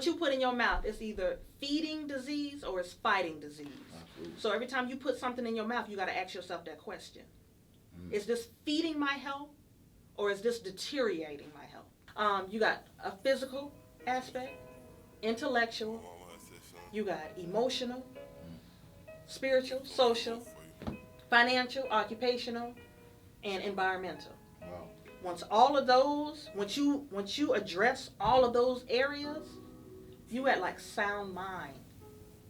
what you put in your mouth is either feeding disease or it's fighting disease. Absolutely. So every time you put something in your mouth, you got to ask yourself that question. Is this feeding my health or is this deteriorating my health? You got a physical aspect, intellectual, you got emotional, spiritual, social, financial, occupational, and environmental. Wow. Once all of those, once you address all of those areas, you had like sound mind.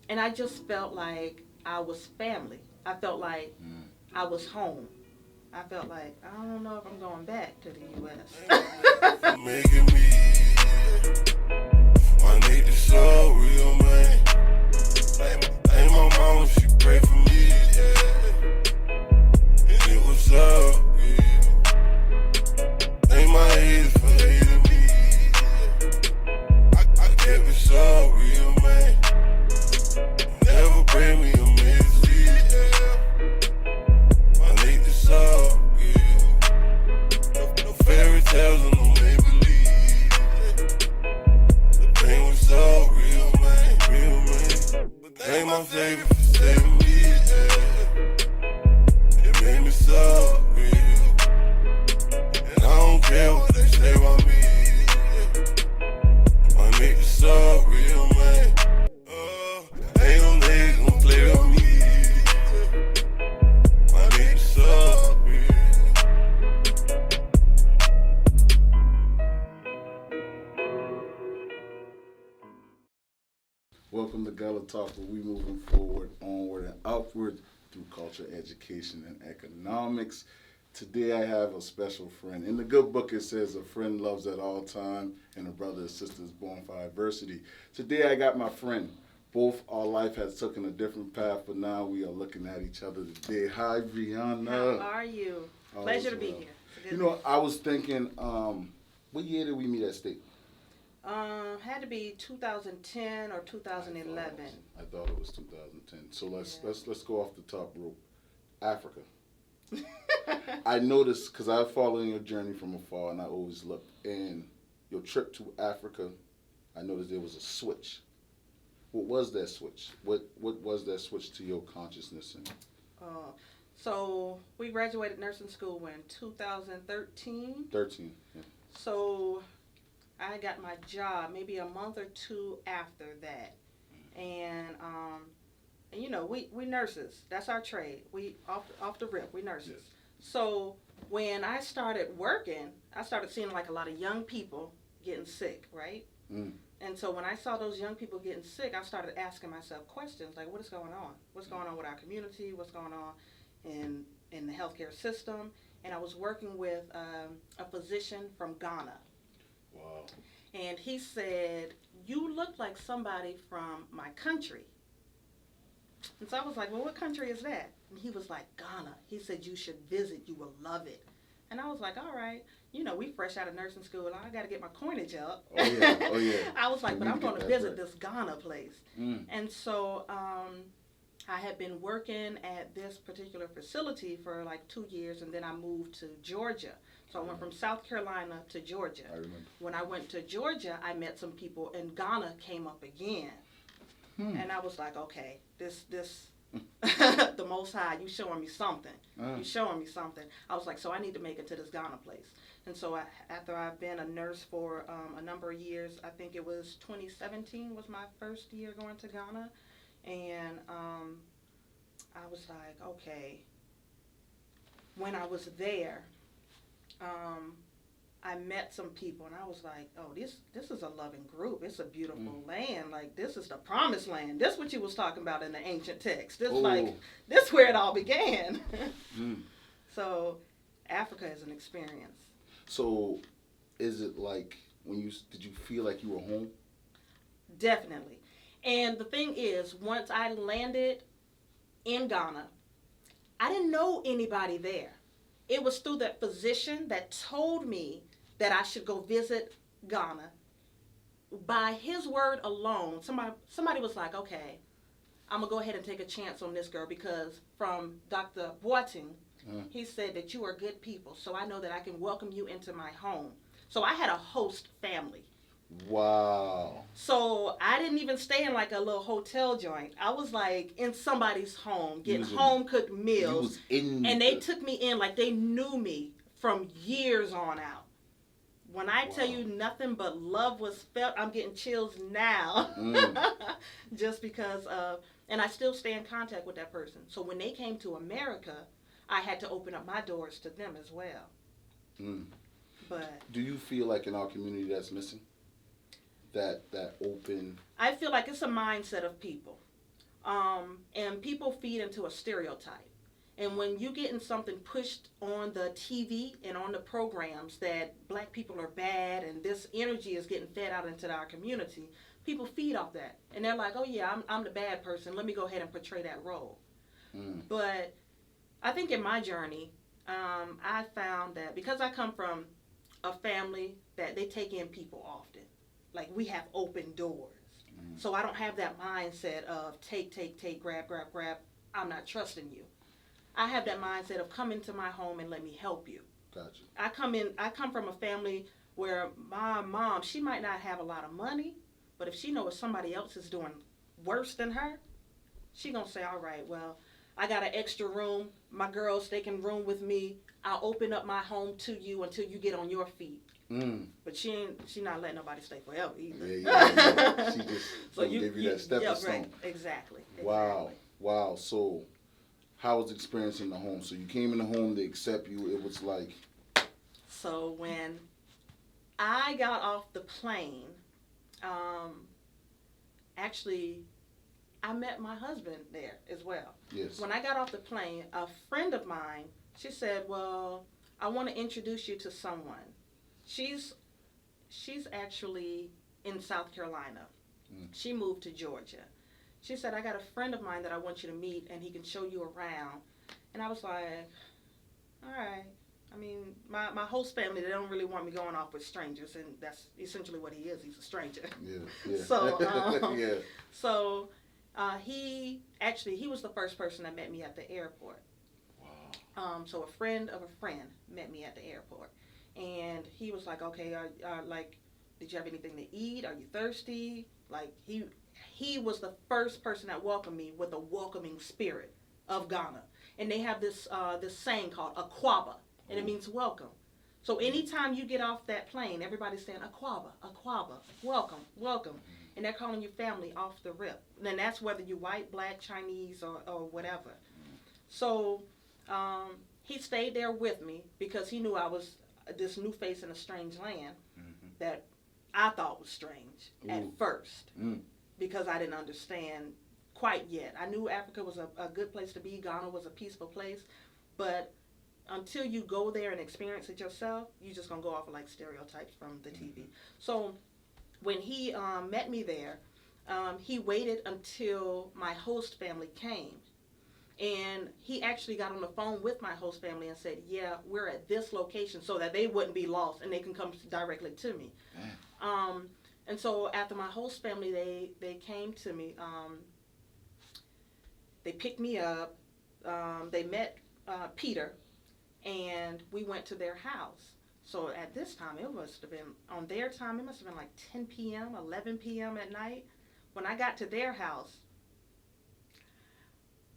And I just felt like I was family. I felt like I was home. I felt like, I don't know if I'm going back to the U.S. Making me, I need this so real, man. Ain't my mama, she pray for me, yeah. And it was all real. Ain't my haters for hating me, yeah. I kept it so real, man. Never bring me a message, yeah. I need this all real. No fairy tales and no make-believe. The pain was so real, man, real, man. But they ain't my favorite for saving me, yeah. It made me so real. And I don't care what they say about me, yeah. I make it so real, man. Ain't no niggas gonna play with me, yeah. I make it so real. Welcome to Gullah Talk, where we moving forward, onward, and upward through culture, education, and economics. Today I have a special friend. In the good book it says a friend loves at all time and a brother or sister is born for adversity. Today I got my friend. Both our life has taken a different path, but now we are looking at each other today. Hi, Breanna. How are you? Pleasure to be here. You know, I was thinking, what year did we meet at State? Had to be 2010 or 2011. I thought it was 2010. So let's go off the top rope. Africa. I noticed, because I follow your journey from afar, and I always look. And your trip to Africa, I noticed there was a switch. What was that switch? What was that switch to your consciousness? So we graduated nursing school in 2013. 13, yeah. So I got my job maybe a month or two after that. And you know, we nurses. That's our trade. We off the rip, we nurses. Yes. So when I started working, I started seeing like a lot of young people getting sick, right? And so when I saw those young people getting sick, I started asking myself questions like, what is going on? What's going on with our community? What's going on in the healthcare system? And I was working with a physician from Ghana. Wow. And he said, you look like somebody from my country. And so I was like, well, what country is that? And he was like, Ghana. He said, you should visit. You will love it. And I was like, all right. You know, we fresh out of nursing school. I got to get my coinage up. Oh, yeah. Oh, yeah. I was like, but I'm going to visit this Ghana place. And so I had been working at this particular facility for like 2 years, and then I moved to Georgia. So I went from South Carolina to Georgia. I remember. When I went to Georgia, I met some people, and Ghana came up again. And I was like, okay, this the Most High, you showing me something. You showing me something. I was like, so I need to make it to this Ghana place. And so after I've been a nurse for a number of years, I think it was 2017 was my first year going to Ghana. And I was like, okay. When I was there, I met some people, and I was like, oh, this is a loving group. It's a beautiful land. Like, this is the promised land. This is what you was talking about in the ancient text. This this where it all began. So Africa is an experience. So is it like, did you feel like you were home? Definitely. And the thing is, once I landed in Ghana, I didn't know anybody there. It was through that physician that told me that I should go visit Ghana. By his word alone, somebody was like, okay, I'm going to go ahead and take a chance on this girl, because from Dr. Boating, he said that you are good people, so I know that I can welcome you into my home. So I had a host family. Wow. So I didn't even stay in like a little hotel joint. I was like in somebody's home, getting was in- home cooked You meals. was in And they took me in like they knew me from years on out. When I tell you nothing but love was felt, I'm getting chills now. Just because of, and I still stay in contact with that person. So when they came to America, I had to open up my doors to them as well. But do you feel like in our community that's missing? That open. I feel like it's a mindset of people. And people feed into a stereotype. And when you getting something pushed on the TV and on the programs that black people are bad and this energy is getting fed out into our community, people feed off that. And they're like, oh yeah, I'm the bad person. Let me go ahead and portray that role. But I think in my journey, I found that because I come from a family that they take in people often. Like we have open doors. So I don't have that mindset of take, grab. I'm not trusting you. I have that mindset of come into my home and let me help you. Gotcha. I come from a family where my mom, she might not have a lot of money, but if she knows somebody else is doing worse than her, she gonna say, all right, well, I got an extra room. My girls, they can room with me. I'll open up my home to you until you get on your feet. But she not letting nobody stay forever either. Yeah. She just give you that stepping stone. Right. Exactly. Wow. So how was the experience in the home? So you came in the home, they accept you. It was like. So when I got off the plane, actually, I met my husband there as well. Yes. When I got off the plane, a friend of mine, she said, well, I want to introduce you to someone. She's actually in South Carolina. She moved to Georgia. She said, I got a friend of mine that I want you to meet, and he can show you around. And I was like, all right. I mean, my host family, they don't really want me going off with strangers, and that's essentially what he is. He's a stranger. Yeah. So, yeah. So he was the first person that met me at the airport. Wow. So a friend of a friend met me at the airport. And he was like, okay, did you have anything to eat? Are you thirsty? Like, he was the first person that welcomed me with a welcoming spirit of Ghana. And they have this saying called Akwaba, and it means welcome. So anytime you get off that plane, everybody's saying Akwaba, welcome. And they're calling you family off the rip. And that's whether you're white, black, Chinese, or whatever. So he stayed there with me because he knew I was this new face in a strange land that I thought was strange at first because I didn't understand quite yet. I knew Africa was a good place to be. Ghana was a peaceful place. But until you go there and experience it yourself, you're just going to go off of like stereotypes from the TV. So when he met me there, he waited until my host family came. And he actually got on the phone with my host family and said, yeah, we're at this location so that they wouldn't be lost and they can come directly to me. And so after my host family, they came to me. They picked me up. They met Peter, and we went to their house. So at this time, it must have been, on their time, it must have been like 10 p.m., 11 p.m. at night. When I got to their house,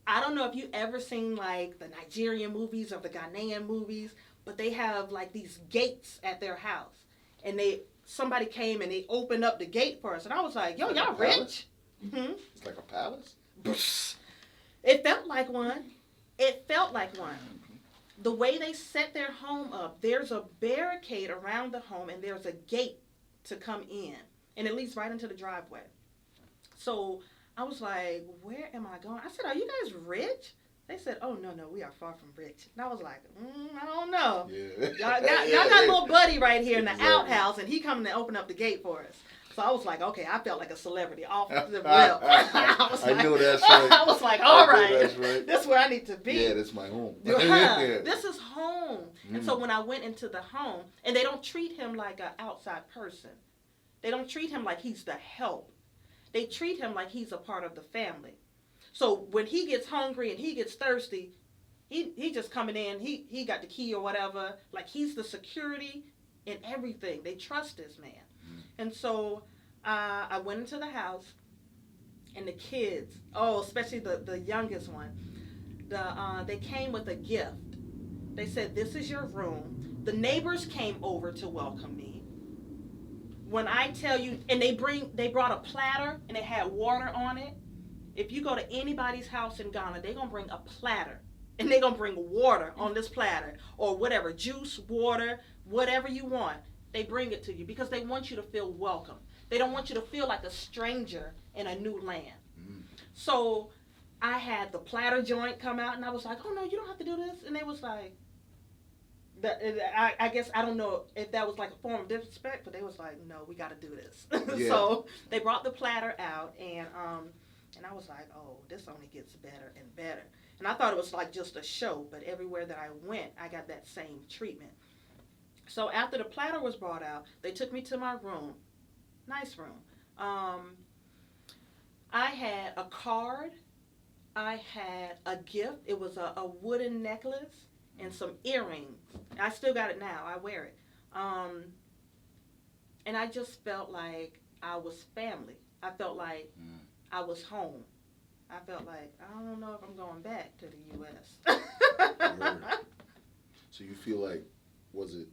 I don't know if you ever seen like the Nigerian movies or the Ghanaian movies, but they have like these gates at their house. And somebody came and they opened up the gate for us. And I was like, yo, like y'all rich? It's like a palace? It felt like one. The way they set their home up, there's a barricade around the home and there's a gate to come in. And it leads right into the driveway. So I was like, where am I going? I said, are you guys rich? They said, oh, no, we are far from rich. And I was like, I don't know. Yeah. Y'all got a little buddy right here in the outhouse, and he coming to open up the gate for us. So I was like, okay, I felt like a celebrity off the rip. I know that's right. I was like, all right, that's right. This is where I need to be. Yeah, that's my home. This is home. And so when I went into the home, and they don't treat him like an outside person. They don't treat him like he's the help. They treat him like he's a part of the family. So when he gets hungry and he gets thirsty, he just coming in, he got the key or whatever. Like he's the security and everything. They trust this man. And so I went into the house, and the kids, oh, especially the youngest one, they came with a gift. They said, "This is your room." The neighbors came over to welcome me. When I tell you, and they brought a platter, and it had water on it. If you go to anybody's house in Ghana, they're gonna bring a platter, and they're gonna bring water on this platter, or whatever, juice, water, whatever you want. They bring it to you because they want you to feel welcome. They don't want you to feel like a stranger in a new land. So I had the platter joint come out, and I was like, "Oh no, you don't have to do this." And they was like, I guess I don't know if that was like a form of disrespect, but they was like, "No, we got to do this." Yeah. So they brought the platter out, and I was like, "Oh, this only gets better and better." And I thought it was like just a show, but everywhere that I went, I got that same treatment. So after the platter was brought out, they took me to my room. Nice room. I had a card. I had a gift. It was a wooden necklace and some earrings. I still got it now. I wear it. And I just felt like I was family. I felt like I was home. I felt like, I don't know if I'm going back to the U.S. So you feel like, was it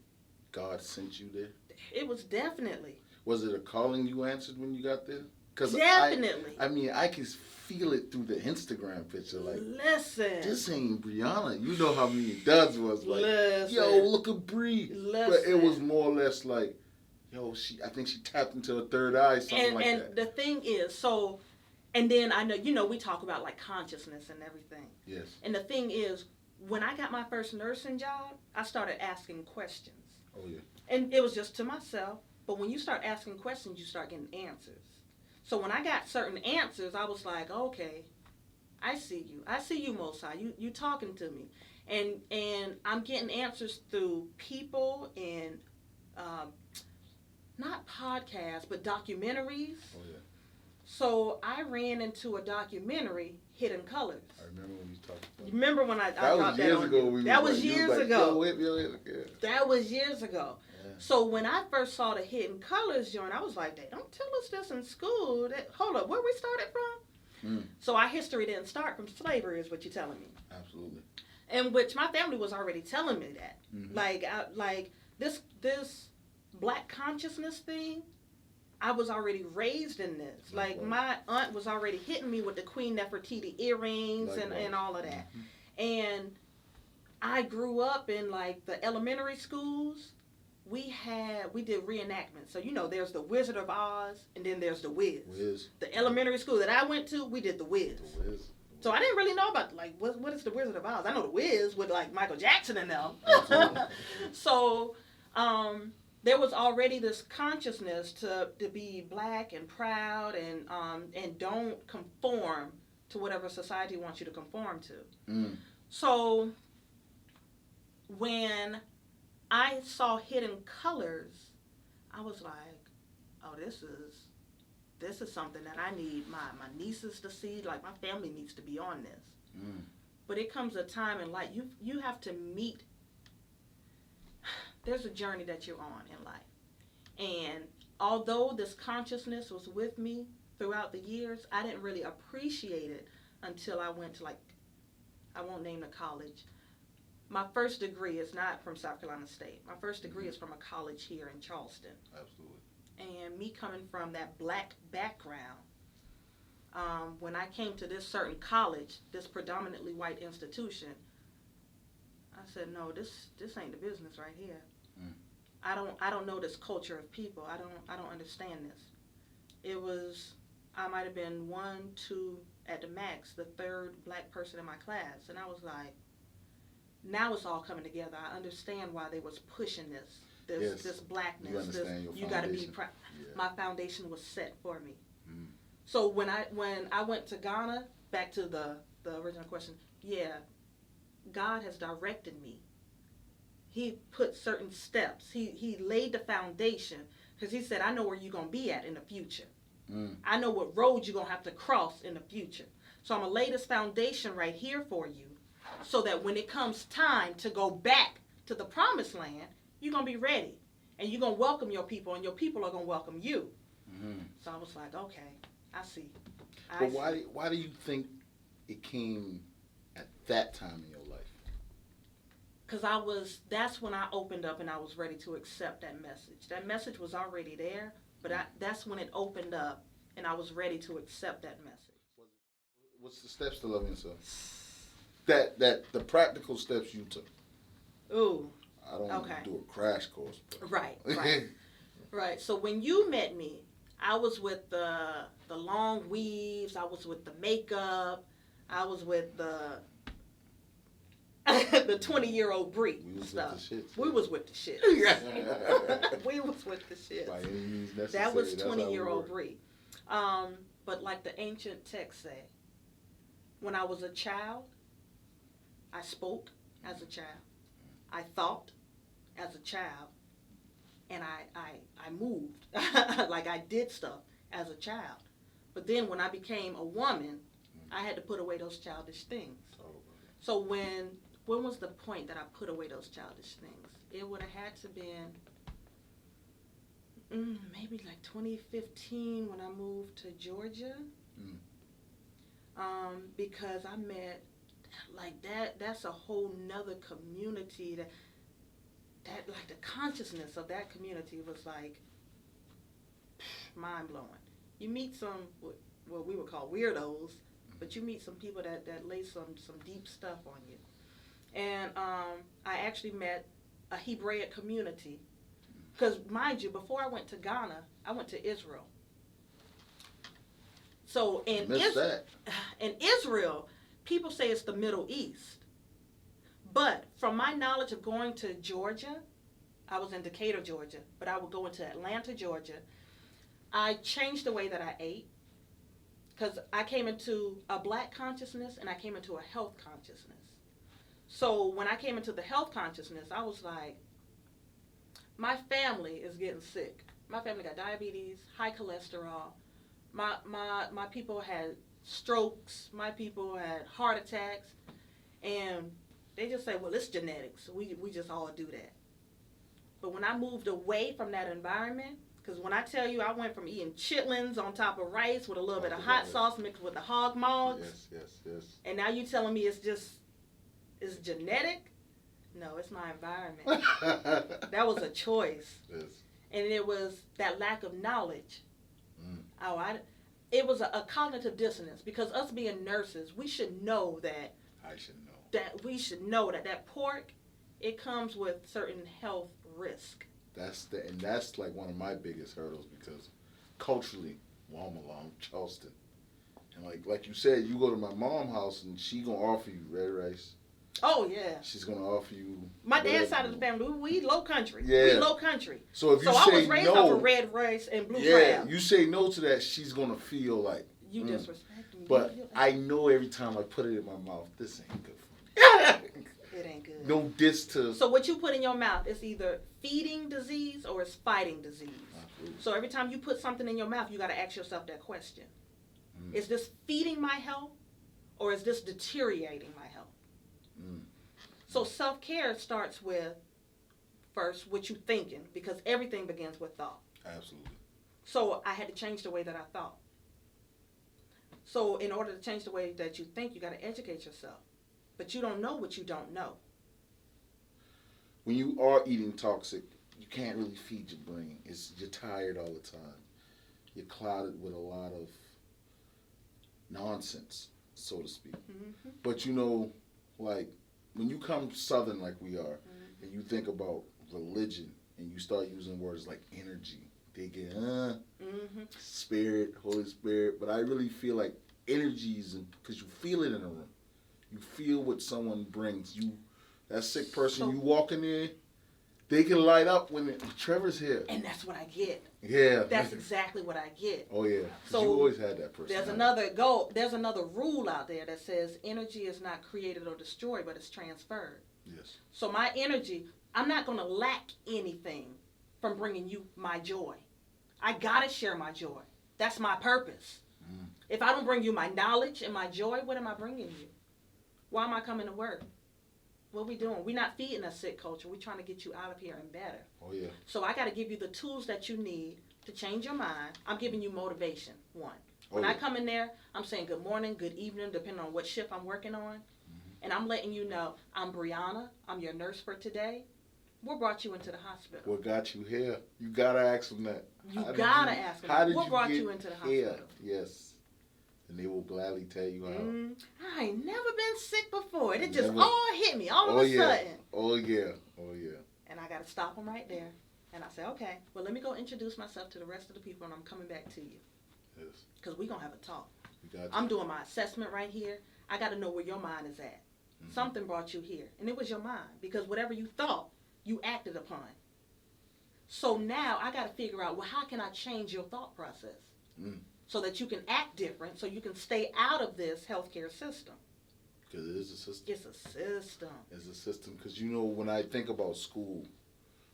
God sent you there? It was definitely. Was it a calling you answered when you got there? Definitely. I mean, I can feel it through the Instagram picture. Like, listen, this ain't Breanna. You know how many duds was like, listen, yo, look at Bree. But it was more or less like, yo, I think she tapped into her third eye, something like that. And the thing is, and then I know, we talk about like consciousness and everything. Yes. And the thing is, when I got my first nursing job, I started asking questions. Oh, yeah. And it was just to myself. But when you start asking questions, you start getting answers. So when I got certain answers, I was like, okay, I see you. I see you, Mosai. You talking to me. And I'm getting answers through people and not podcasts, but documentaries. Oh, yeah. So I ran into a documentary, Hidden Colors. I remember when you talked about it. Remember when I dropped that on you? That was years ago. That was years ago. So when I first saw the Hidden Colors joint, I was like, they don't tell us this in school. Hold up, where we started from? So our history didn't start from slavery, is what you're telling me. Absolutely. And which my family was already telling me that. Like this black consciousness thing, I was already raised in this. Like my aunt was already hitting me with the Queen Nefertiti earrings and all of that. And I grew up in like the elementary schools. We did reenactments. So, there's the Wizard of Oz, and then there's the Wiz. The elementary school that I went to, we did the Wiz. So I didn't really know about, like, what is the Wizard of Oz? I know the Wiz with, like, Michael Jackson and them. So there was already this consciousness to be black and proud and don't conform to whatever society wants you to conform to. So when I saw Hidden Colors, I was like, oh, this is something that I need my nieces to see. Like, my family needs to be on this. But it comes a time in life, you have to meet, there's a journey that you're on in life. And although this consciousness was with me throughout the years, I didn't really appreciate it until I went to, like, I won't name the college. My first degree is not from South Carolina State. My first degree is from a college here in Charleston. Absolutely. And me coming from that black background, when I came to this certain college, this predominantly white institution, I said, no, this ain't the business right here. I don't know this culture of people. I don't understand this. It was, I might have been 1, 2 at the max, the third black person in my class, and I was like, now it's all coming together. I understand why they was pushing this blackness. You got to be proud. My foundation was set for me. So when I went to Ghana, back to the original question, God has directed me. He put certain steps. He laid the foundation because he said, I know where you're going to be at in the future. I know what road you're going to have to cross in the future. So I'm going to lay this foundation right here for you so that when it comes time to go back to the promised land, you're going to be ready. and you're going to welcome your people, and your people are going to welcome you. Mm-hmm. So I was like, okay, I see. But why do you think it came at that time in your life? Because that's when I opened up and I was ready to accept that message. That message was already there, but that's when it opened up and I was ready to accept that message. What's the steps to loving yourself? That the practical steps you took. Ooh. I don't want to do a crash course. Right. Right. So when you met me, I was with the long weaves, I was with the makeup, I was with the 20-year-old Bree stuff. We was with the shit. We was with the shit. By any means necessary. That was 20-year-old Bree. But like the ancient text say, when I was a child, I spoke as a child. I thought as a child. And I moved. Like I did stuff as a child. But then when I became a woman, I had to put away those childish things. So when was the point that I put away those childish things? It would have had to been maybe like 2015 when I moved to Georgia. Because I met like that's a whole nother community that like the consciousness of that community was like mind blowing. You meet some what we would call weirdos, but you meet some people that lay some deep stuff on you. And I actually met a Hebraic community. Because, mind you, before I went to Ghana, I went to Israel. So in Israel, people say it's the Middle East. But from my knowledge of going to Georgia, I was in Decatur, Georgia, but I would go into Atlanta, Georgia. I changed the way that I ate because I came into a black consciousness and I came into a health consciousness. So when I came into the health consciousness, I was like, my family is getting sick. My family got diabetes, high cholesterol. My people had strokes. My people had heart attacks. And they just say, well, it's genetics. We just all do that. But when I moved away from that environment, because when I tell you I went from eating chitlins on top of rice with a little bit of hot sauce mixed with the hog mogs. Yes. And now you telling me it's genetic? No, it's my environment. That was a choice. Yes. And it was that lack of knowledge. It was a cognitive dissonance because us being nurses, we should know that. I should know. That we should know that pork, it comes with certain health risk. That's like one of my biggest hurdles because culturally, I'm Charleston. And like you said, you go to my mom's house and she gonna offer you red rice. Oh yeah. She's gonna offer you. My dad's side of the family, we low country. Yeah. We low country. So if you say I was raised no, off of red rice and blue yeah, crab. you say no to that, she's gonna feel like you disrespect me. But I know every time I put it in my mouth, this ain't good for me. It ain't good. No diss to. So what you put in your mouth is either feeding disease or it's fighting disease. Absolutely. So every time you put something in your mouth, you got to ask yourself that question. Is this feeding my health or is this deteriorating my health? So self-care starts with, first, what you thinking, because everything begins with thought. Absolutely. So I had to change the way that I thought. So in order to change the way that you think, you got to educate yourself. But you don't know what you don't know. When you are eating toxic, you can't really feed your brain. You're tired all the time. You're clouded with a lot of nonsense, so to speak. Mm-hmm. But like when you come Southern like we are, and you think about religion, and you start using words like energy, they get Spirit, Holy Spirit. But I really feel like energies, because you feel it in a room. You feel what someone brings. That sick person, you walk in there, they can light up when Trevor's here. And that's what I get. Yeah. That's exactly what I get. Oh, yeah. So you always had that person. There's another rule out there that says energy is not created or destroyed, but it's transferred. Yes. So my energy, I'm not going to lack anything from bringing you my joy. I got to share my joy. That's my purpose. If I don't bring you my knowledge and my joy, what am I bringing you? Why am I coming to work? what we doing? We're not feeding a sick culture. We're trying to get you out of here and better. Oh, yeah. So I got to give you the tools that you need to change your mind. I'm giving you motivation, one. When I come in there, I'm saying good morning, good evening, depending on what shift I'm working on. And I'm letting you know, I'm Breanna. I'm your nurse for today. What brought you into the hospital? What got you here? You got to ask them that. You got to ask them that. What brought you into the here? hospital? Yes. And they will gladly tell you how. I ain't never been sick before. It just all hit me all of a sudden. Oh, yeah. Oh, yeah. And I got to stop them right there. And I say, okay, well, let me go introduce myself to the rest of the people, and I'm coming back to you. Yes. Because we're going to have a talk. We got I'm doing my assessment right here. I got to know where your mind is at. Mm-hmm. Something brought you here. And it was your mind. Because whatever you thought, you acted upon. So now I got to figure out, well, how can I change your thought process? So that you can act different, so you can stay out of this healthcare system. Because it is a system. It's a system. It's a system. Because, you know, when I think about school,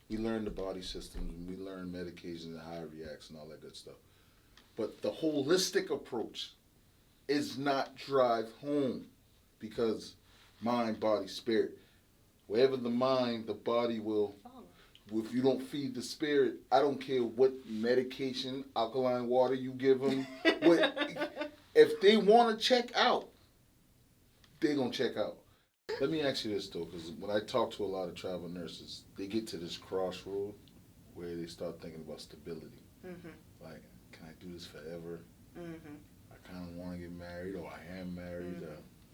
we learn the body systems, and we learn medications and how it reacts and all that good stuff. But the holistic approach is not drive home, because mind, body, spirit. Wherever the mind, the body will follow. If you don't feed the spirit, I don't care what medication, alkaline water you give them. If they want to check out, they're going to check out. Let me ask you this, though, because when I talk to a lot of travel nurses, they get to this crossroad where they start thinking about stability. Like, can I do this forever? I kind of want to get married, or I am married.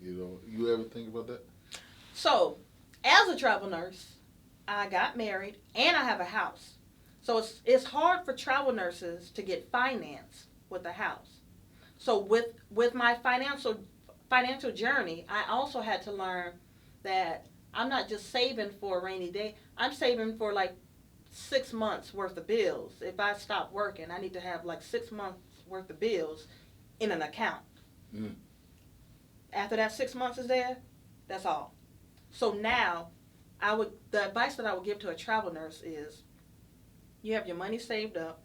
You know, you ever think about that? So, as a travel nurse, I got married and I have a house. So it's hard for travel nurses to get finance with a house. So with my financial journey, I also had to learn that I'm not just saving for a rainy day. I'm saving for like 6 months worth of bills. If I stop working, I need to have like 6 months worth of bills in an account. After that 6 months is there, that's all. So now, the advice that I would give to a travel nurse is, you have your money saved up,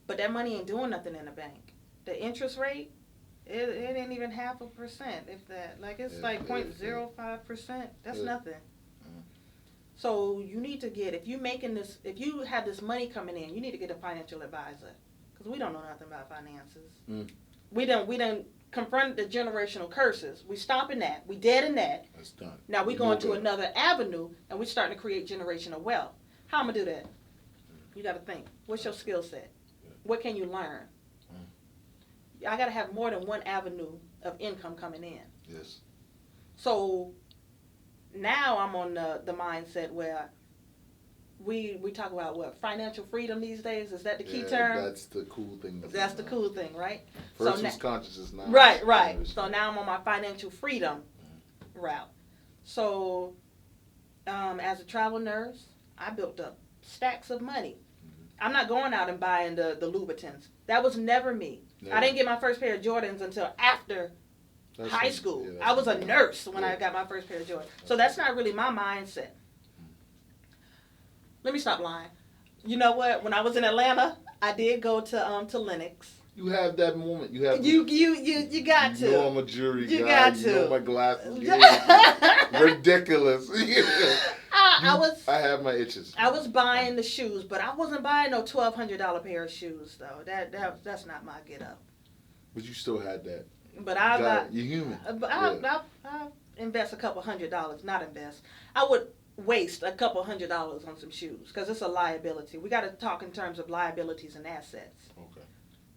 but that money ain't doing nothing in the bank. The interest rate, it ain't even 0.5%, if that. Like, it's like 0.05%. That's nothing. So you need to get, if you have this money coming in, you need to get a financial advisor, because we don't know nothing about finances. We done confront the generational curses. We stopping that. We dead in that. That's done. Now we going to another avenue, and we starting to create generational wealth. How am I gonna do that? You got to think. What's your skill set? What can you learn? I got to have more than one avenue of income coming in. Yes. So now I'm on the mindset where we talk about what, financial freedom these days. Is that the key term? That's the cool thing. That's the cool thing, right? First was consciousness, now. Right. So now I'm on my financial freedom route. So as a travel nurse, I built up stacks of money. I'm not going out and buying the Louboutins. That was never me. I didn't get my first pair of Jordans until after high school. I was a nurse when I got my first pair of Jordans. So that's not really my mindset. Let me stop lying. You know what? When I was in Atlanta, I did go to Lenox. You have that moment. You have. You got to. You know I'm a jury guy. You got to. You know my glasses. Yeah. Ridiculous. I have my itches. I was buying the shoes, but I wasn't buying no $1,200 pair of shoes though. That's not my get up. But you still had that. But you're human. I invest a couple $100. Not invest. I would waste a couple $100 on some shoes because it's a liability. We got to talk in terms of liabilities and assets. Okay.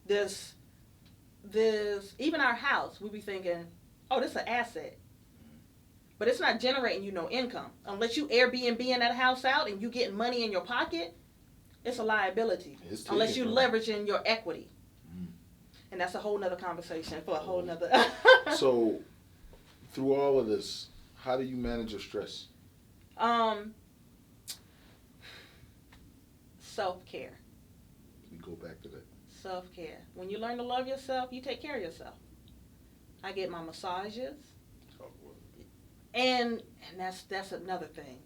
This even our house, we be thinking, oh, this is an asset. But it's not generating you no income. Unless you Airbnb-ing that house out and you getting money in your pocket, it's a liability. Unless you leveraging your equity. And that's a whole nother conversation for a whole nother. So, through all of this, how do you manage your stress? Self-care. We go back to that. Self-care. When you learn to love yourself, you take care of yourself. I get my massages. And that's another thing.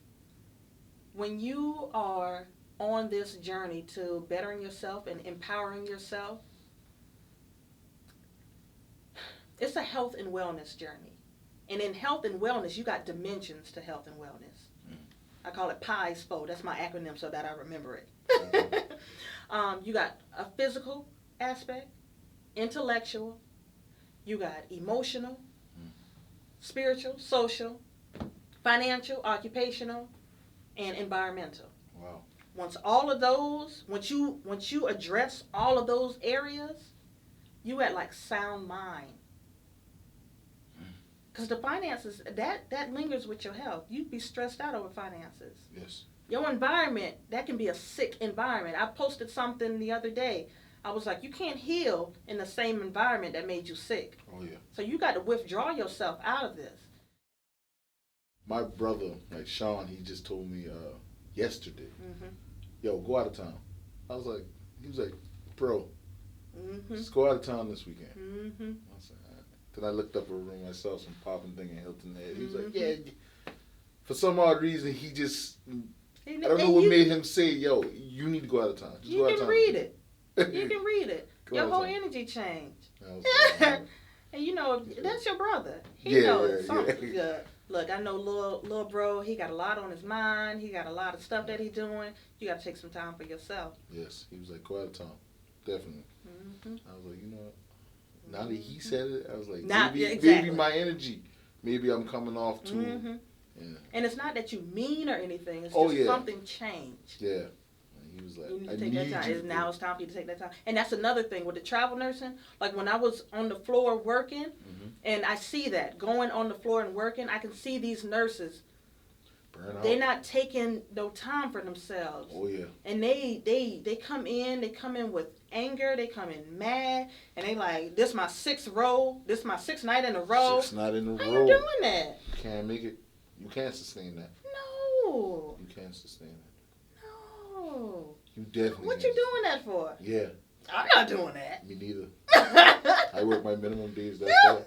When you are on this journey to bettering yourself and empowering yourself, it's a health and wellness journey. And in health and wellness, you got dimensions to health and wellness. I call it PISPO. That's my acronym so that I remember it. You got a physical aspect, intellectual, you got emotional, spiritual, social, financial, occupational, and environmental. Wow. Once you address all of those areas, you got like sound mind. Because the finances, that lingers with your health. You'd be stressed out over finances. Yes. Your environment, that can be a sick environment. I posted something the other day. I was like, you can't heal in the same environment that made you sick. Oh, yeah. So you got to withdraw yourself out of this. My brother, like Sean, he just told me yesterday, Mm-hmm. yo, go out of town. He was like, bro, Mm-hmm. just go out of town this weekend. Mm-hmm. I was like, all right. Then I looked up a room, I saw some popping thing in Hilton Head. He was like, Mm-hmm. yeah. For some odd reason, he just, I And don't know what made him say, yo, you need to go out of town. Just You go out of can town. read it. You can read it. Go Your out of whole town. energy changed. I was like, And you know, that's your brother. He Yeah, knows yeah, something's yeah. good. Look, I know little bro, he got a lot on his mind. He got a lot of stuff that he's doing. You got to take some time for yourself. yes. He was like, go out of town. Definitely. Mm-hmm. I was like, you know what? Now that he said it, I was like, Yeah, exactly. maybe my energy, maybe I'm coming off too. Mm-hmm. Yeah. And it's not that you mean or anything. It's Oh, just yeah. something changed. Yeah. And he was like, You need I to take need that time. you. Now it's time for you to take that time. And that's another thing with the travel nursing. Like when I was on the floor working, Mhm. and I see that going on the floor and working, I can see these nurses. Burn out. They're not taking no time for themselves. Oh, yeah. And they come in with anger, they come in mad, and they like, this my sixth night in a row. 6 nights in a How row. you doing that? You can't make it. You can't sustain that. No. You can't sustain that. No. You definitely What can't. you doing that for? Yeah. I'm not doing that. Me neither. I work my minimum days. That's all.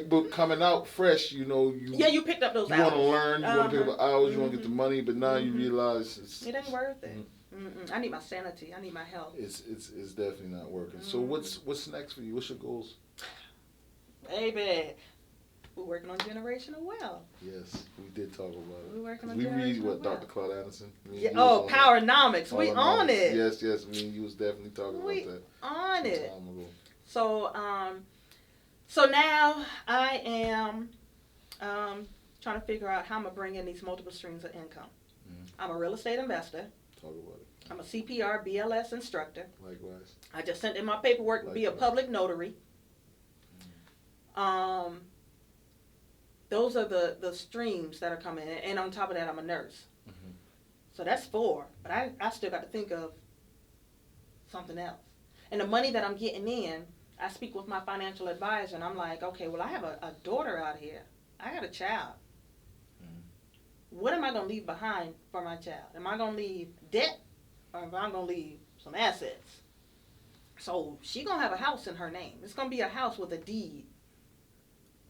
But coming out fresh, you know, Yeah, you picked up those you hours. want to learn, you want to pick up hours, you want to get the Mhm. money, but now you Mhm. realize it's It ain't worth it. I need my sanity. I need my health. it's definitely not working. So what's next for you? What's your goals? Baby, we're working on generational wealth. Yes, we did talk about it. We're working on We read generational what wealth. Dr. Claude Anderson. Me and Yeah. you was Oh, on Powernomics. that. We on Powernomics. it. Yes. Me and you was definitely talking We about that on some it. time ago. So now I am trying to figure out how I'm gonna bring in these multiple streams of income. Mhm. I'm a real estate investor. Talk about it. I'm a CPR BLS instructor. Likewise. I just sent in my paperwork to be a public notary. Those are the streams that are coming in. And on top of that, I'm a nurse. Mhm. So that's 4. But I still got to think of something else. And the money that I'm getting in, I speak with my financial advisor, and I'm like, okay, well, I have a daughter out here. I got a child. Mhm. What am I going to leave behind for my child? Am I going to leave debt, or am I going to leave some assets? So she going to have a house in her name. It's going to be a house with a deed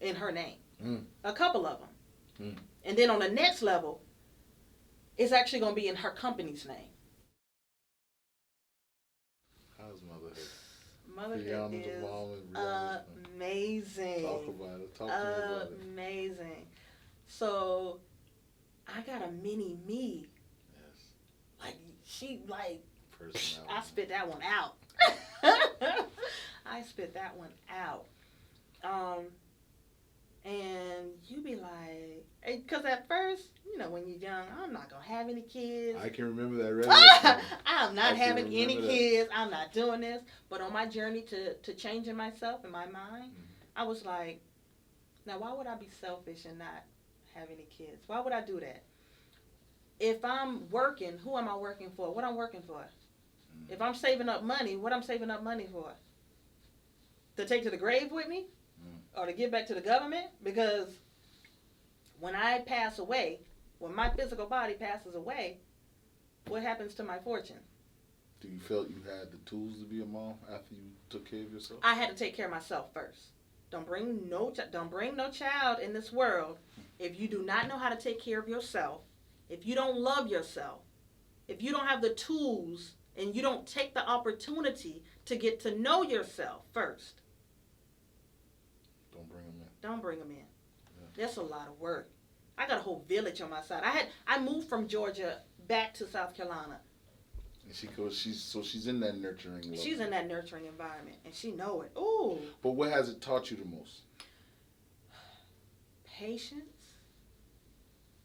in her name. Mm. A couple of them. Mm. And then on the next level, it's actually going to be in her company's name. How's motherhood? Motherhood Breanna's a is mom and Breanna's a- amazing. Talk about it. Talk to me about it. Amazing. So I got a mini me. Yes. Like she like Personality. I spit that one out. I spit that one out. And you be like, because at first, you know, when you're young, I'm not going to have any kids. I can remember that right. I'm not I can having any remember that. kids. I'm not doing this. But on my journey to changing myself in my mind, I was like, now why would I be selfish and not have any kids? Why would I do that? If I'm working, who am I working for? What I'm working for? If I'm saving up money, what I'm saving up money for? To take to the grave with me? Or to give back to the government? Because when I pass away, when my physical body passes away, what happens to my fortune? Do you felt you had the tools to be a mom after you took care of yourself? I had to take care of myself first. Don't bring no child in this world if you do not know how to take care of yourself, if you don't love yourself, if you don't have the tools and you don't take the opportunity to get to know yourself first. Don't bring them in. Don't bring them in. That's a lot of work. I got a whole village on my side. I moved from Georgia back to South Carolina. And she's in that nurturing level. She's in that nurturing environment, and she know it. Ooh. But what has it taught you the most? Patience.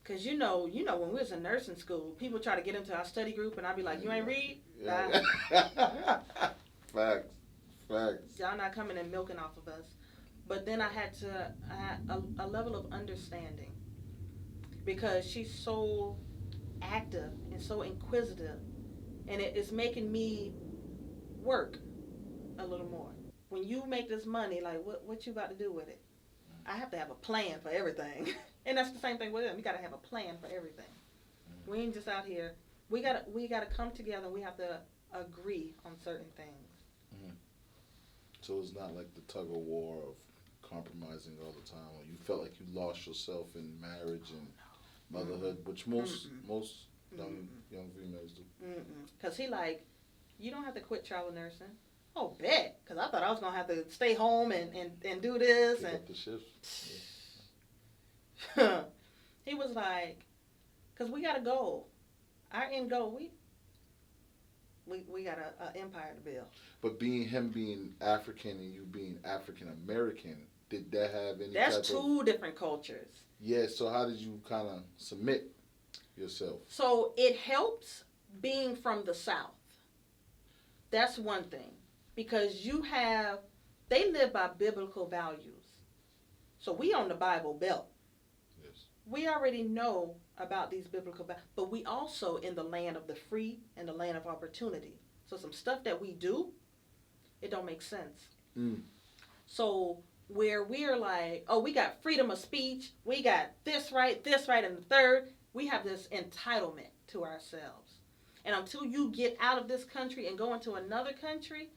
Cause you know, when we was in nursing school, people try to get into our study group, and I'd be like, "You ain't read? Yeah. Facts. Y'all not coming and milking off of us." But then I had a level of understanding, because she's so active and so inquisitive, and it's making me work a little more. When you make this money, like what you about to do with it? I have to have a plan for everything. And that's the same thing with them. You got to have a plan for everything. We ain't just out here. We got to come together, and we have to agree on certain things. Mm-hmm. So it's not like the tug of war of compromising all the time, or you felt like you lost yourself in marriage and motherhood, which most young females do. Because he like, you don't have to quit travel nursing. Oh, bet. Because I thought I was going to have to stay home and do this. Pick and up the shifts. Yeah. He was like, because we got a goal. Our end goal, we got an empire to build. But him being African and you being African American, did that have any That's two different cultures. Yeah, so how did you kind of submit yourself? So it helps being from the South. That's one thing. Because they live by biblical values. So we on the Bible Belt. Yes. We already know about these biblical values, but we also in the land of the free and the land of opportunity. So some stuff that we do, it don't make sense. So where we're like, oh, we got freedom of speech, we got this right, and the third, we have this entitlement to ourselves. And until you get out of this country and go into another country,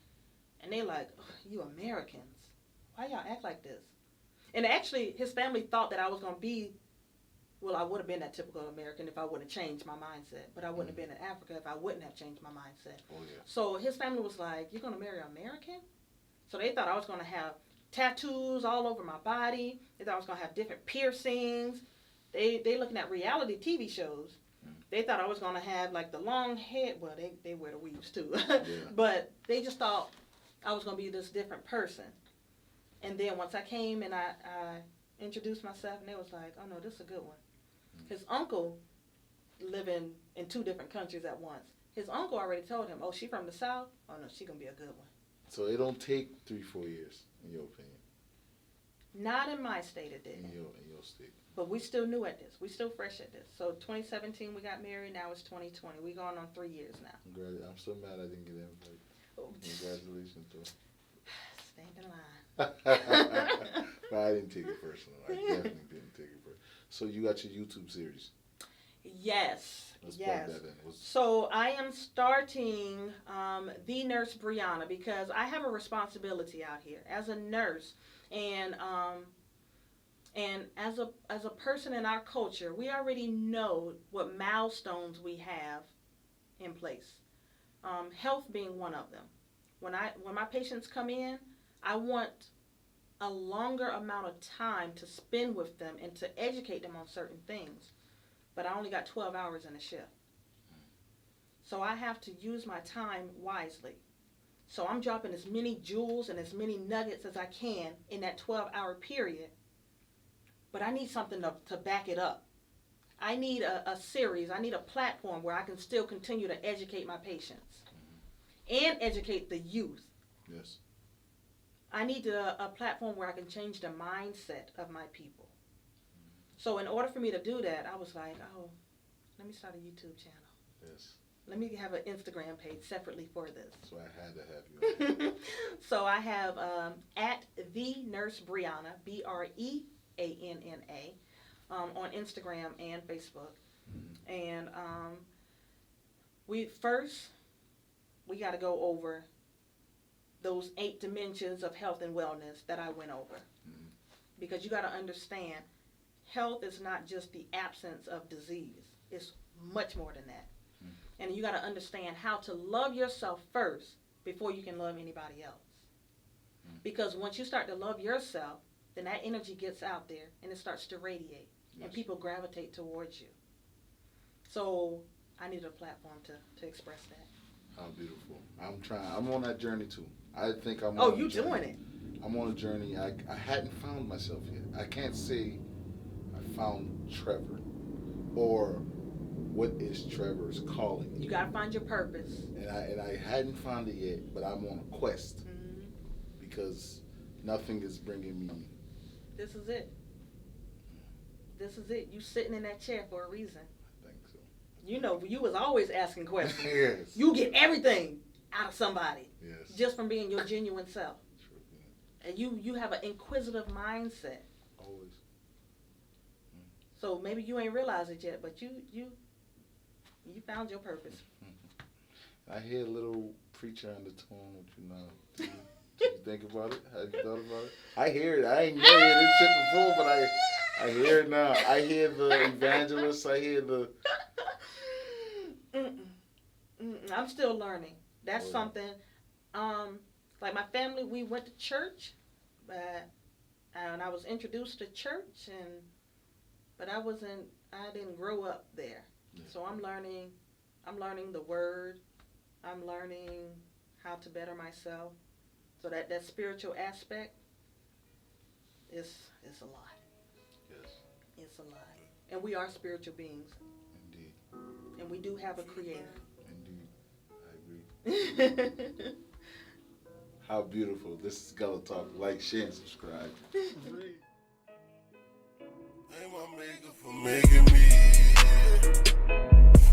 and they like, oh, you Americans, why y'all act like this? And actually, his family thought that I was going to be, well, I would have been that typical American if I wouldn't have changed my mindset. But I wouldn't have been in Africa if I wouldn't have changed my mindset. Oh, yeah. So his family was like, you're going to marry an American? So they thought I was going to have tattoos all over my body. They thought I was going to have different piercings. They looking at reality TV shows. They thought I was going to have like the long hair. Well, they wear the weaves too. Yeah. But they just thought I was going to be this different person. And then once I came and I introduced myself, and they was like, oh no, this is a good one. His uncle living in two different countries at once. His uncle already told him, oh, she from the South? Oh no, she going to be a good one. So it don't take 3-4 years, in your opinion? Not in my state it didn't. In your state. But we still new at this. We still fresh at this. So 2017 we got married. Now it's 2020. We going on 3 years now. I'm so mad I didn't get invited. Congratulations, though. Stand in line. But I didn't take it personal. I definitely didn't take it personal. So you got your YouTube series. Yes. Let's yes. plug that in. So I am starting The Nurse Breanna, because I have a responsibility out here as a nurse, and as a person in our culture, we already know what milestones we have in place. Health being one of them. When my patients come in, I want a longer amount of time to spend with them and to educate them on certain things. But I only got 12 hours in a shift. So I have to use my time wisely. So I'm dropping as many jewels and as many nuggets as I can in that 12-hour period. But I need something to back it up. I need a series. I need a platform where I can still continue to educate my patients and educate the youth. Yes. I need a platform where I can change the mindset of my people. So in order for me to do that, I was like, oh, let me start a YouTube channel. Yes. Let me have an Instagram page separately for this. So I had to have you on. So I have at The Nurse Breanna, Breanna, on Instagram and Facebook. And we got to go over those 8 dimensions of health and wellness that I went over. Because you got to understand, health is not just the absence of disease. It's much more than that. And you got to understand how to love yourself first before you can love anybody else. Because once you start to love yourself, then that energy gets out there and it starts to radiate, and people gravitate towards you. So I needed a platform to express that. How beautiful. I'm on that journey too. I think I'm Oh, on you a journey. doing it. I'm on a journey. I hadn't found myself yet. I can't say I found Trevor or what is Trevor's calling. You gotta find your purpose. And I hadn't found it yet, but I'm on a quest because nothing is bringing me. This is it. This is it. You sitting in that chair for a reason. I think so. You know, you was always asking questions. Yes. You get everything out of somebody Yes. just from being your genuine self. True, yeah. And you have an inquisitive mindset. Always. So maybe you ain't realized it yet, but you found your purpose. I hear a little preacher undertone with you now. Did you think about it? Have you thought about it? I hear it. I ain't never heard this shit before, but I hear it now. I hear the evangelist. I hear the. I'm still learning. That's Oh, yeah. something. Like my family, we went to church, and I was introduced to church, but I didn't grow up there. Yeah. So I'm learning the word. I'm learning how to better myself. So that spiritual aspect is a lot. Yes, It's a lot. And we are spiritual beings. indeed. And we do have a creator. Indeed. I agree. How beautiful. This is Gullah Talk. Like, share, and subscribe. Ain't my maker for making me.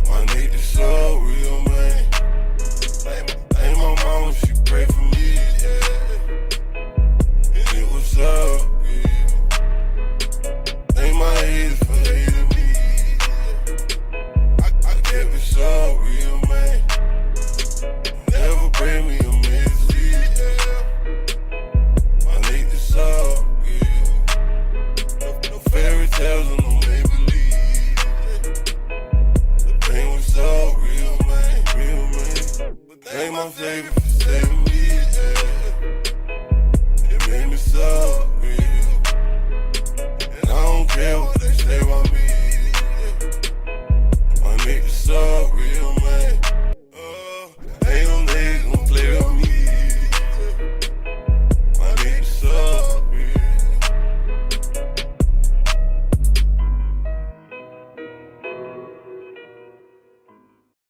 My nigga so real, man. Like